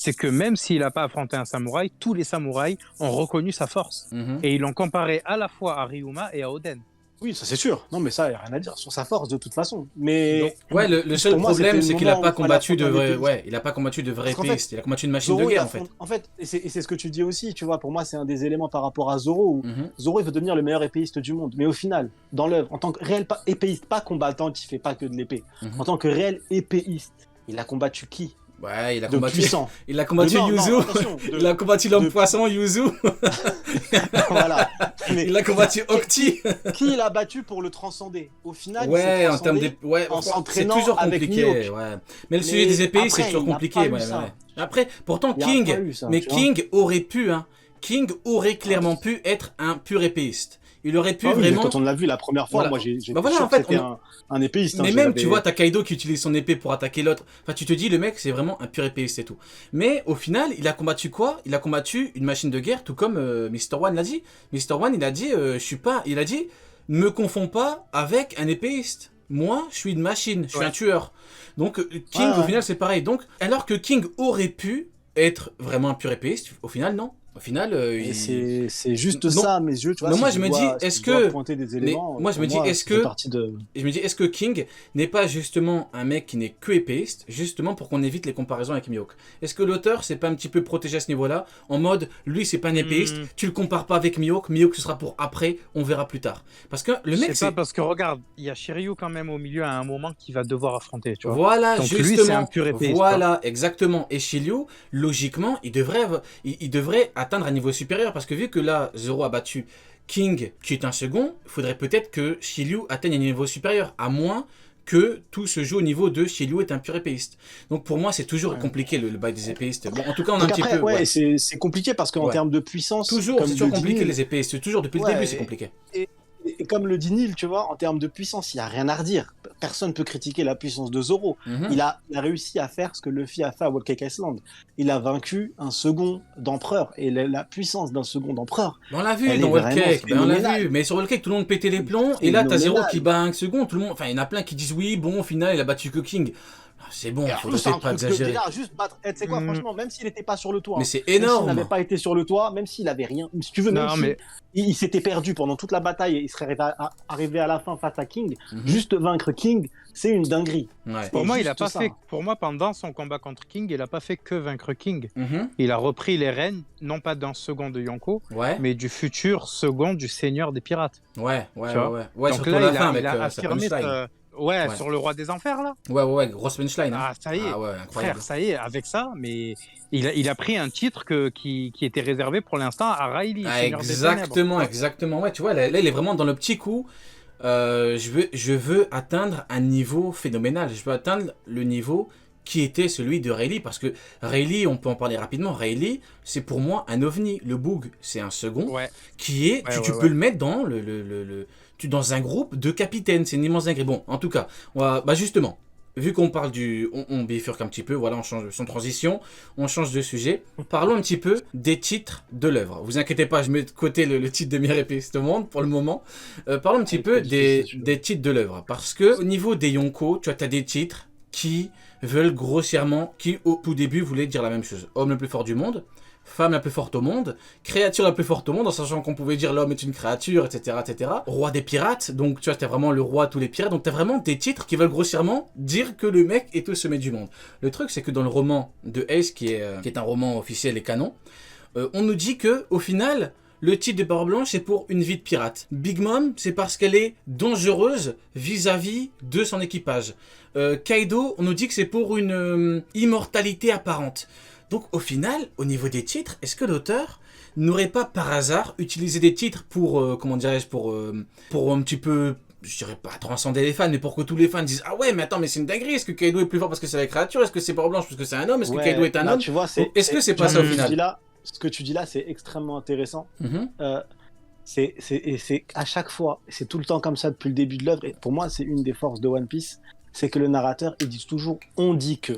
c'est que même s'il n'a pas affronté un samouraï, tous les samouraïs ont reconnu sa force. Mhm. Et ils l'ont comparé à la fois à Ryuma et à Oden. Oui, ça c'est sûr. Non, mais ça, il n'y a rien à dire sur sa force de toute façon. Mais Ouais, le seul pour moi, problème, c'était c'est le qu'il a moment pas où il fallait combattu de affronter un vrai. épéiste. Ouais, il a pas combattu de vrai Parce qu'en fait, épéiste. Il a combattu une machine de Zoro, il guerre, en fait. affronte. En fait, et c'est ce que tu dis aussi, tu vois, pour moi, c'est un des éléments par rapport à Zoro où Mhm. Zoro, il veut devenir le meilleur épéiste du monde. Mais au final, dans l'œuvre, en tant que réel épéiste, pas combattant qui fait pas que de l'épée, Mhm. en tant que réel épéiste, il a combattu qui Ouais, il a de combattu. puissant. Il a combattu Non, Yuzu. attention, Il a combattu l'homme de- poisson Yuzu. Voilà. Mais Il a combattu Octi. qui il a battu pour le transcender? Au final, il Ouais, s'est en termes transcendé de. Ouais, en c'est s'entraînant toujours avec compliqué. Mihawk. Ouais. Mais le sujet Mais des épées, c'est après, toujours il n'a compliqué. pas eu Ouais, ça. ouais. Après, pourtant, Il n'y a King. pas eu ça, Mais tu vois. King aurait pu, hein. King aurait clairement pu être un pur épéiste. Il aurait pu Ah oui, mais vraiment. quand on l'a vu la première fois, Voilà. moi j'étais Bah voilà, sûr en fait, que c'était un épéiste. Mais hein, même, j'avais- tu vois, t'as Kaido qui utilise son épée pour attaquer l'autre. Enfin, tu te dis, le mec, c'est vraiment un pur épéiste et tout. Mais au final, il a combattu quoi? Il a combattu une machine de guerre, tout comme Mr. One l'a dit. Mr. One, il a dit, je suis pas. Il a dit, ne me confonds pas avec un épéiste. Moi, je suis une machine, je suis Ouais. un tueur. Donc, King, Ouais, au ouais. final, c'est pareil. Donc, alors que King aurait pu être vraiment un pur épéiste, au final, non. Au final, Et c'est juste Non. ça à mes yeux, tu vois. Non, si moi, je je me dois- dis, si est-ce je dois que- pointer des mais éléments, moi, je me pour dis, est-ce ça fait que- partie de... Et je me dis, est-ce que King n'est pas justement un mec qui n'est que épéiste, justement pour qu'on évite les comparaisons avec Mihawk? Est-ce que l'auteur s'est pas un petit peu protégé à ce niveau-là, en mode, lui c'est pas un épéiste, tu le compares pas avec Mihawk, Mihawk ce sera pour après, on verra plus tard. Parce que le mec C'est c'est... pas parce que regarde, il y a Shiryu quand même au milieu à un moment qu'il va devoir affronter, tu vois. Voilà, Donc justement. lui, c'est un pur épéiste. Voilà, exactement. Et Shiryu, logiquement, il devrait atteindre un niveau supérieur, parce que vu que là, Zoro a battu King, qui est un second, il faudrait peut-être que Shiryu atteigne un niveau supérieur, à moins que tout se joue au niveau de Shiryu est un pur épéiste. Donc pour moi, c'est toujours Ouais. compliqué le bail des épéistes. Bon, en tout cas, on a un Donc petit après, peu... ouais, ouais. c'est compliqué parce qu'en Ouais. termes de puissance, Toujours, comme c'est toujours le dit compliqué Neil, les épéistes. Toujours depuis le Ouais, début, c'est compliqué. et comme le dit Neil, tu vois, en termes de puissance, il n'y a rien à redire. Personne ne peut critiquer la puissance de Zoro. Mhm. Il a réussi à faire ce que Luffy a fait à Whole Cake Island. Il a vaincu un second d'empereur. Et la puissance d'un second d'empereur, On l'a vu Elle dans est Whole vraiment Cake, ben on l'a phénoménale. vu. Mais sur Whole Cake, tout le monde pétait les plombs. Et là, t'as Zero Phénoménale. qui bat un second. Tout le monde, enfin, il y en a plein qui disent oui, bon, au final, il a battu que King. Ah, c'est bon, Et en faut plus, c'est peut-être un pas truc de exagérer. déjà, juste battre. Tu sais quoi, Mm. franchement, même s'il n'était pas sur le toit, Mais hein, c'est même s'il énorme. n'avait pas été sur le toit, même s'il avait rien, si tu veux, même Non, si mais il s'était perdu pendant toute la bataille et il serait arrivé à la fin face à King, Mhm. juste vaincre King, c'est une dinguerie. Ouais. pour moi, il a juste pas ça. fait. Pour moi, pendant son combat contre King, il a pas fait que vaincre King. Mhm. Il a repris les rênes, non pas d'un second de Yonko, Ouais, mais du futur second du seigneur des pirates. ouais. Tu vois. Ouais, Donc surtout là, la il fin a, avec il a sa affirmé. punchline. Ouais, Ouais. sur le roi des enfers là. Ouais, grosse punchline. Hein. Ah, ça y est. Ah ouais, incroyable. Frère, ça y est, avec ça, mais il a pris un titre qui était réservé pour l'instant à Riley, Ah, Seigneur des Ténèbres. exactement. Ouais, tu vois, là, il est vraiment dans le petit coup. Je veux atteindre un niveau phénoménal. Je veux atteindre le niveau qui était celui de Rayleigh. Parce que Rayleigh, on peut en parler rapidement. Rayleigh, c'est pour moi un ovni. Le Boog, c'est un second. Ouais. Qui est, tu peux le mettre dans dans un groupe de capitaines. C'est une immense dinguerie. Bon, en tout cas, justement. Vu qu'on parle on bifurque un petit peu, voilà, on change sans transition, on change de sujet. Parlons un petit peu des titres de l'œuvre. Vous inquiétez pas, je mets de côté le titre de meilleur épéiste au monde pour le moment. Parlons un petit peu des titres de l'œuvre. Parce que au niveau des Yonko, tu as des titres qui veulent grossièrement, qui au tout début voulaient dire la même chose. Homme le plus fort du monde, femme la plus forte au monde, créature la plus forte au monde, en sachant qu'on pouvait dire l'homme est une créature, etc., etc. Roi des pirates, donc tu vois, t'es vraiment le roi de tous les pirates, donc t'as vraiment des titres qui veulent grossièrement dire que le mec est au sommet du monde. Le truc, c'est que dans le roman de Ace, qui est un roman officiel et canon, on nous dit que au final, le titre de Barre Blanche, c'est pour une vie de pirate. Big Mom, c'est parce qu'elle est dangereuse vis-à-vis de son équipage. Kaido, on nous dit que c'est pour une immortalité apparente. Donc au final, au niveau des titres, est-ce que l'auteur n'aurait pas par hasard utilisé des titres pour, comment dirais-je, pour un petit peu, je dirais pas transcender les fans, mais pour que tous les fans disent ah ouais, mais attends, mais c'est une dinguerie, est-ce que Kaido est plus fort parce que c'est la créature, est-ce que c'est Barre Blanche parce que c'est un homme, est-ce que Kaido est un homme, tu vois, est-ce que c'est pas ça au final? Ce que tu dis là, c'est extrêmement intéressant. Mhm. C'est à chaque fois, c'est tout le temps comme ça depuis le début de l'œuvre. Et pour moi, c'est une des forces de One Piece, c'est que le narrateur, il dit toujours on dit que.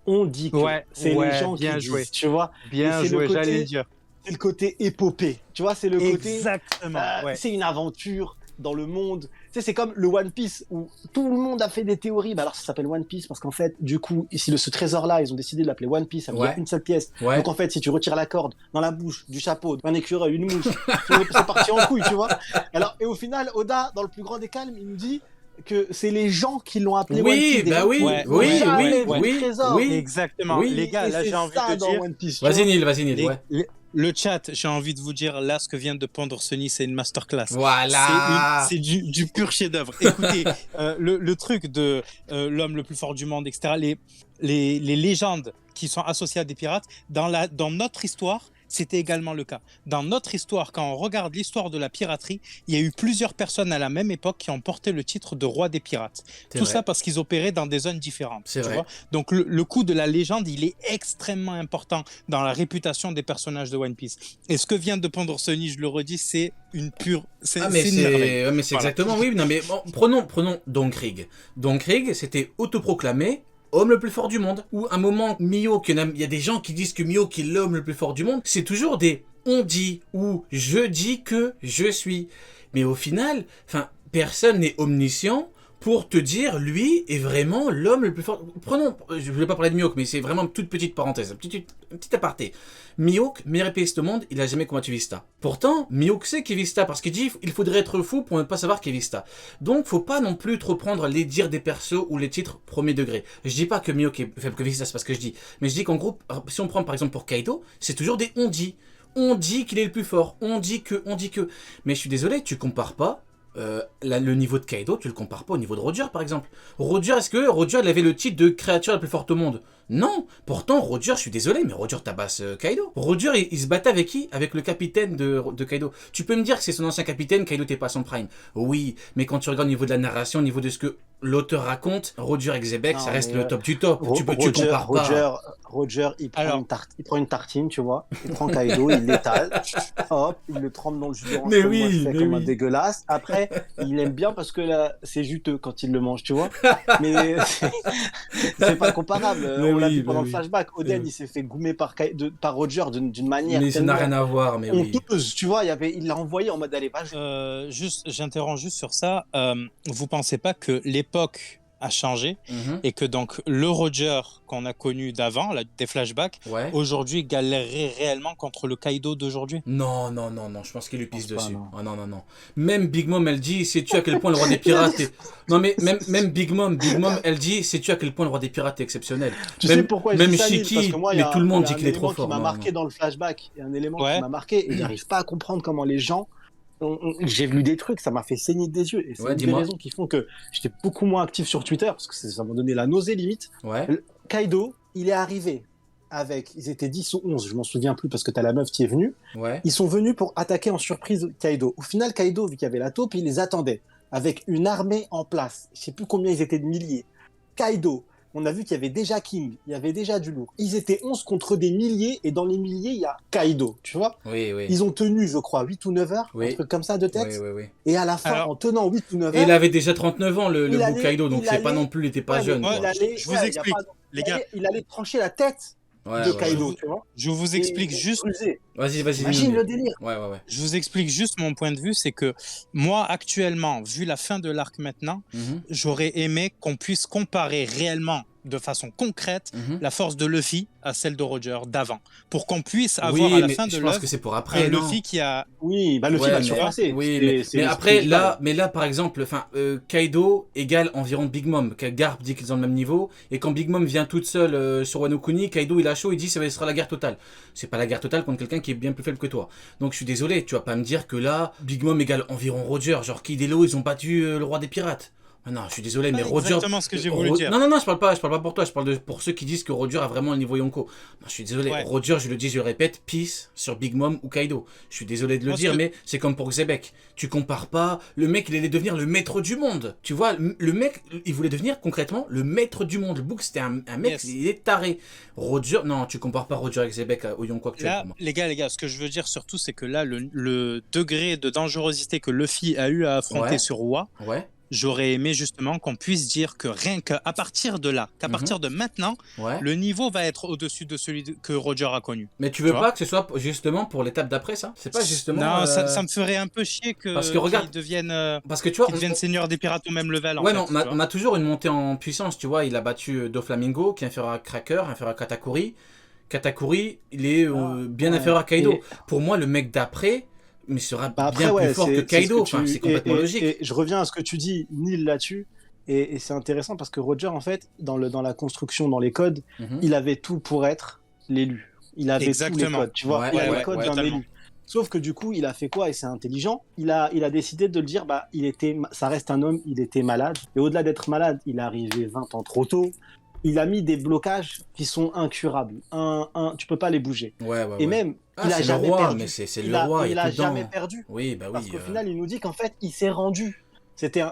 Ouais, c'est les gens qui joué. disent, tu vois. Bien Et c'est joué, le côté- j'allais le dire. C'est le côté épopée, tu vois, c'est le côté. Exactement. Ouais. C'est une aventure. dans le monde. Tu sais, c'est comme le One Piece où tout le monde a fait des théories. Bah alors ça s'appelle One Piece parce qu'en fait, du coup, ici ce trésor-là, ils ont décidé de l'appeler One Piece. Ça veut dire une seule pièce. Ouais. Donc en fait, si tu retires la corde dans la bouche du chapeau, d'un écureuil, une mouche, c'est parti en couille, tu vois. Alors et au final, Oda, dans le plus grand des calmes, il nous dit que c'est les gens qui l'ont appelé One Piece. Bah oui, Ouais, oui. Exactement. Oui. Les gars, Et là, c'est j'ai envie ça de dans dire. One Piece, tu Vas-y, vois. Neil, Les- ouais. Le chat, j'ai envie de vous dire, là, ce que vient de pondre Sony, c'est une masterclass. Voilà. C'est du pur chef-d'œuvre. Écoutez, le truc de l'homme le plus fort du monde, etc., les légendes qui sont associées à des pirates, dans notre histoire, c'était également le cas. Dans notre histoire, quand on regarde l'histoire de la piraterie, il y a eu plusieurs personnes à la même époque qui ont porté le titre de roi des pirates. Tout ça parce qu'ils opéraient dans des zones différentes. C'est vrai. Vois. Donc le coup de la légende, il est extrêmement important dans la réputation des personnages de One Piece. Et ce que vient de pondre Sony, je le redis, c'est une pure... C'est une merveille. mais c'est Voilà. exactement, oui. Non, mais bon, prenons Don Krieg. Don Krieg, c'était autoproclamé homme le plus fort du monde. Ou un moment, Mihawk, il y a des gens qui disent que Mihawk est l'homme le plus fort du monde. C'est toujours des on dit ou je dis que je suis. Mais au final, personne n'est omniscient pour te dire, lui est vraiment l'homme le plus fort. Prenons, je voulais pas parler de Mihawk, mais c'est vraiment une toute petite parenthèse, un petit aparté. Mihawk, meilleur épéiste au monde, il a jamais combattu Vista. Pourtant, Mihawk sait qui est Vista, parce qu'il dit, il faudrait être fou pour ne pas savoir qui est Vista. Donc, faut pas non plus trop prendre les dires des persos ou les titres premier degré. Je dis pas que Mihawk est faible que Vista, c'est pas ce que je dis. Mais je dis qu'en gros, si on prend par exemple pour Kaido, c'est toujours des on dit. On dit qu'il est le plus fort, on dit que. Mais je suis désolé, tu compares pas le niveau de Kaido, tu le compares pas au niveau de Roger par exemple. Roger, est-ce que Roger il avait le titre de créature la plus forte au monde? Non. Pourtant Roger, je suis désolé, mais Roger tabasse Kaido. Roger il se battait avec qui? Avec le capitaine de Kaido. Tu peux me dire que c'est son ancien capitaine, Kaido t'es pas son prime. Oui, mais quand tu regardes au niveau de la narration, au niveau de ce que l'auteur raconte, Roger et Xebec, ça reste le top du top. Tu compares pas. Roger, il prend une tartine, tu vois. Il prend Kaido, il l'étale. Hop, il le trempe dans le jus d'orange comme moi je fais, comme un dégueulasse. Après, il aime bien parce que là, c'est juteux quand il le mange, tu vois. Mais c'est pas comparable. On l'a vu pendant le flashback. Oden, il s'est fait goumer par Roger d'une manière. Mais ça n'a rien à voir, mais oui. Honteuse, tu vois. Il l'a envoyé en mode allez, va. J'interromps juste sur ça. Vous pensez pas que l'époque a changé et que donc le Roger qu'on a connu d'avant, des flashbacks, aujourd'hui galérerait réellement contre le Kaido d'aujourd'hui? Non, je pense qu'il lui pisse dessus. Oh, non. Même Big Mom, elle dit, sais-tu à quel point le roi des pirates est... Non mais même Big Mom, elle dit, sais-tu à quel point le roi des pirates est exceptionnel. Tu sais pourquoi même Shiki, mais tout le monde dit qu'il est trop fort. Il m'a marqué dans le flashback, il y a un élément qui m'a marqué et j'arrive pas à comprendre comment les gens... J'ai lu des trucs, ça m'a fait saigner des yeux. Et c'est une des raisons qui font que j'étais beaucoup moins actif sur Twitter, parce que ça m'a donné la nausée limite. Kaido, il est arrivé avec... Ils étaient 10 ou 11, je m'en souviens plus, parce que t'as la meuf qui est venue. Ils sont venus pour attaquer en surprise Kaido. Au final, Kaido, vu qu'il y avait la taupe, il les attendait, avec une armée en place. Je sais plus combien ils étaient de milliers. Kaido, on a vu qu'il y avait déjà King, il y avait déjà du lourd. Ils étaient 11 contre des milliers, et dans les milliers, il y a Kaido, tu vois. Ils ont tenu, je crois, 8 ou 9 heures, un truc comme ça de tête. Et à la fin, en tenant 8 ou 9 heures... Il avait déjà 39 ans, le beau Kaido, donc c'est pas non plus, il était pas jeune. Je vous explique, les gars. Il allait trancher la tête de Kaido, tu vois. Je vous explique juste... Vas-y. Imagine le délire. Je vous explique juste mon point de vue, c'est que moi, actuellement, vu la fin de l'arc maintenant, j'aurais aimé qu'on puisse comparer réellement, de façon concrète, la force de Luffy à celle de Roger d'avant, pour qu'on puisse avoir à la fin de l'œuvre, je pense que c'est pour après, Luffy qui a... Oui, Luffy va surpasser. Mais après, là, par exemple, Kaido égale environ Big Mom. Garp dit qu'ils ont le même niveau, et quand Big Mom vient toute seule sur Wano Kuni, Kaido il a chaud, il dit ça sera la guerre totale. C'est pas la guerre totale contre quelqu'un qui est bien plus faible que toi. Donc je suis désolé, tu vas pas me dire que là, Big Mom égale environ Roger, genre Kid et Law, ils ont battu le roi des pirates. Ah non, je suis désolé, mais Roger... exactement ce que j'ai voulu dire. Non, je parle pas pour toi, je parle pour ceux qui disent que Roger a vraiment le niveau Yonko. Non, je suis désolé, Roger, je le dis, je le répète, peace sur Big Mom ou Kaido. Je suis désolé de le dire, mais c'est comme pour Xebec. Tu compares pas, le mec, il allait devenir le maître du monde. Tu vois, le mec, il voulait devenir concrètement le maître du monde. Le Book, c'était un mec, il est taré. Roger, non, tu compares pas Roger avec Xebec au Yonko actuel. Là, les gars, ce que je veux dire surtout, c'est que là, le degré de dangerosité que Luffy a eu à affronter sur Wa, j'aurais aimé justement qu'on puisse dire que rien qu'à partir de là, qu'à partir de maintenant, le niveau va être au-dessus de celui que Roger a connu. Mais tu veux pas que ce soit justement pour l'étape d'après, ça? C'est pas justement... Non, ça me ferait un peu chier que qu'ils deviennent, parce que tu vois, qu'ils deviennent seigneurs des pirates au même level. Ouais, non, on a toujours une montée en puissance, tu vois. Il a battu Doflamingo, qui est inférieur à Cracker, inférieur à Katakuri. Katakuri, il est bien inférieur à Kaido. Pour moi, le mec d'après... mais sera bien plus fort que Kaido, c'est complètement logique. Et je reviens à ce que tu dis, Neil, là-dessus, et c'est intéressant parce que Roger, en fait, dans la construction, dans les codes, il avait tout pour être l'élu. Il avait tous les codes, tu vois, il a les codes d'un élu. Sauf que du coup, il a fait quoi? Et c'est intelligent. Il a décidé de le dire, ça reste un homme, il était malade. Et au-delà d'être malade, il est arrivé 20 ans trop tôt. Il a mis des blocages qui sont incurables. Tu peux pas les bouger. Et même, il a jamais perdu. Mais c'est le roi. Il a jamais perdu. Oui, bah oui. Parce qu'au final, il nous dit qu'en fait, il s'est rendu. C'était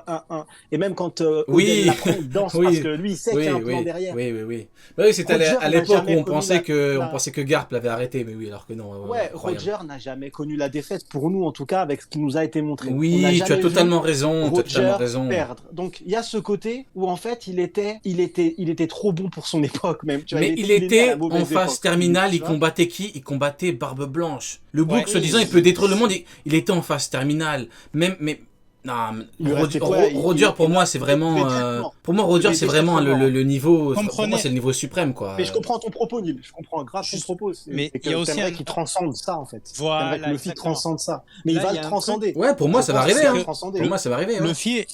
et même quand Oden l'apprend, il danse parce que lui, il sait qu'il y a un plan derrière. Oui. Bah oui, c'était à l'époque où on pensait que Garp l'avait arrêté, mais oui, alors que non. Roger n'a jamais connu la défaite, pour nous en tout cas, avec ce qui nous a été montré. Oui, tu as totalement raison. Roger perdre. Donc il y a ce côté où en fait, il était trop bon pour son époque même. Tu vois, mais il était en phase terminale, il combattait qui? Il combattait Barbe Blanche. Le bouc, soi-disant, il peut détruire le monde. Il était en phase terminale. Non, Roger pour moi c'est vraiment pour moi Roger c'est vraiment le niveau, pour moi c'est le niveau suprême quoi. Mais je comprends ton propos, Neil, je comprends grave ton propos. Mais il y a aussi qui transcende ça en fait. Voilà, que Luffy transcende ça. Mais il va le transcender. Ouais, pour moi ça va arriver. Pour moi ça va arriver.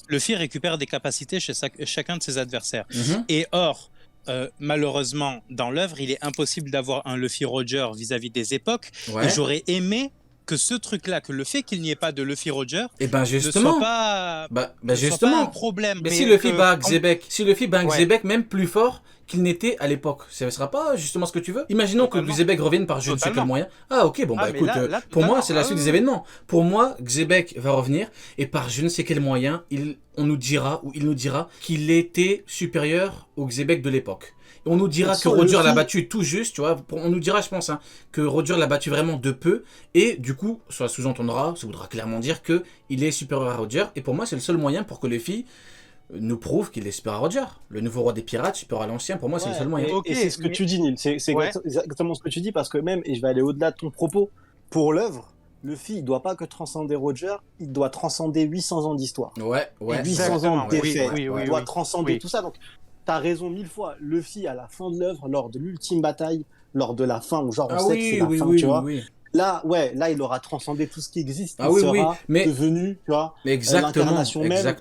Luffy récupère des capacités chez chacun de ses adversaires. Et or malheureusement dans l'œuvre il est impossible d'avoir un Luffy Roger vis-à-vis des époques. Et j'aurais aimé que ce truc-là, que le fait qu'il n'y ait pas de Luffy Roger, justement, ne soit pas, justement, soit pas un problème. Mais si Luffy bat Xebec, même plus fort qu'il n'était à l'époque, ça ne sera pas justement ce que tu veux? Imaginons que Xebec revienne par je ne sais quel moyen. Ah ok, bon écoute, pour moi c'est la suite des événements. Pour moi, Xebec va revenir et par je ne sais quel moyen, il nous dira qu'il était supérieur au Xebec de l'époque. On nous dira que Roger l'a battu tout juste, tu vois. On nous dira, je pense, que Roger l'a battu vraiment de peu. Et du coup, ça sous-entendra, ça voudra clairement dire qu'il est supérieur à Roger. Et pour moi, c'est le seul moyen pour que Luffy nous prouve qu'il est supérieur à Roger. Le nouveau roi des pirates, supérieur à l'ancien, pour moi, c'est le seul moyen. Et c'est ce que tu dis, Neil. C'est exactement ce que tu dis, parce que même, et je vais aller au-delà de ton propos, pour l'œuvre, Luffy, il doit pas que transcender Roger, il doit transcender 800 ans d'histoire. Ouais. 800 ans d'effets. Il doit transcender tout ça. Donc, t'as raison 1000 fois. Luffy, à la fin de l'œuvre, lors de l'ultime bataille, lors de la fin, où genre on sait que c'est la fin, tu vois. Là, il aura transcendé tout ce qui existe. Il sera devenu, tu vois, l'incarnation même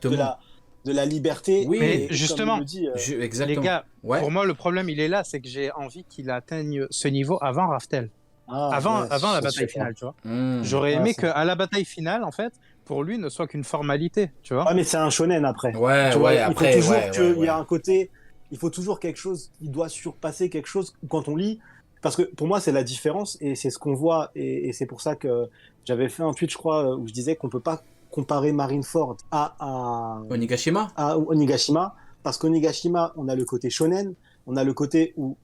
de la liberté. Oui, mais justement, les gars, pour moi, le problème, il est là, c'est que j'ai envie qu'il atteigne ce niveau avant Raftel. Avant la bataille finale, tu vois. J'aurais aimé qu'à la bataille finale, en fait, pour lui, ne soit qu'une formalité, tu vois. Mais c'est un shonen après. Il faut toujours qu'il y a un côté, il faut toujours quelque chose, il doit surpasser quelque chose quand on lit. Parce que pour moi, c'est la différence et c'est ce qu'on voit. Et c'est pour ça que j'avais fait un tweet, je crois, où je disais qu'on peut pas comparer Marineford à Onigashima. À Onigashima. Parce qu'Onigashima, on a le côté shonen. On a le côté où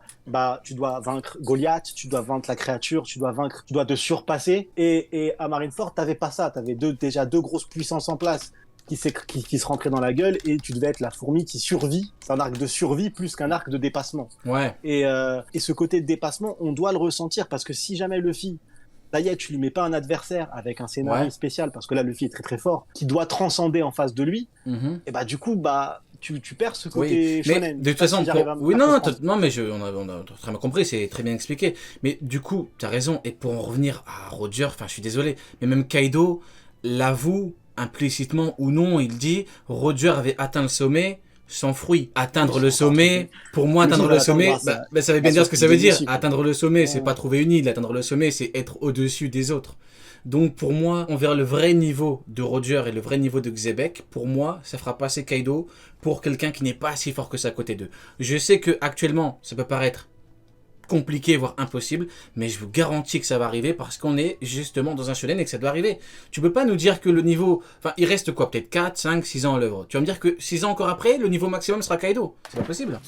tu dois vaincre Goliath, tu dois vaincre la créature, tu dois te surpasser. Et à Marineford, t'avais pas ça. T'avais déjà deux grosses puissances en place qui se rentraient dans la gueule et tu devais être la fourmi qui survit. C'est un arc de survie plus qu'un arc de dépassement. Et ce côté de dépassement, on doit le ressentir parce que si jamais Luffy, ça y est, tu lui mets pas un adversaire avec un scénario spécial, parce que là, Luffy est très très fort, qui doit transcender en face de lui, et du coup, tu perds ce côté shonen. Mais de toute façon, mais on a très bien compris, c'est très bien expliqué. Mais du coup, tu as raison. Et pour en revenir à Roger, je suis désolé, mais même Kaido l'avoue implicitement ou non, il dit Roger avait atteint le sommet sans fruit. Atteindre le sommet, pour moi, atteindre le sommet, ça veut bien dire ce que ça veut dire. Atteindre le sommet, c'est pas trouver une île. Atteindre le sommet, c'est être au-dessus des autres. Donc pour moi, on verra le vrai niveau de Roger et le vrai niveau de Xebec. Pour moi, ça fera passer Kaido pour quelqu'un qui n'est pas si fort que ça à côté d'eux. Je sais que actuellement, ça peut paraître compliqué, voire impossible, mais je vous garantis que ça va arriver parce qu'on est justement dans un shonen et que ça doit arriver. Tu peux pas nous dire que le niveau... il reste quoi, peut-être 4, 5, 6 ans à l'œuvre. Tu vas me dire que 6 ans encore après, le niveau maximum sera Kaido. C'est pas possible.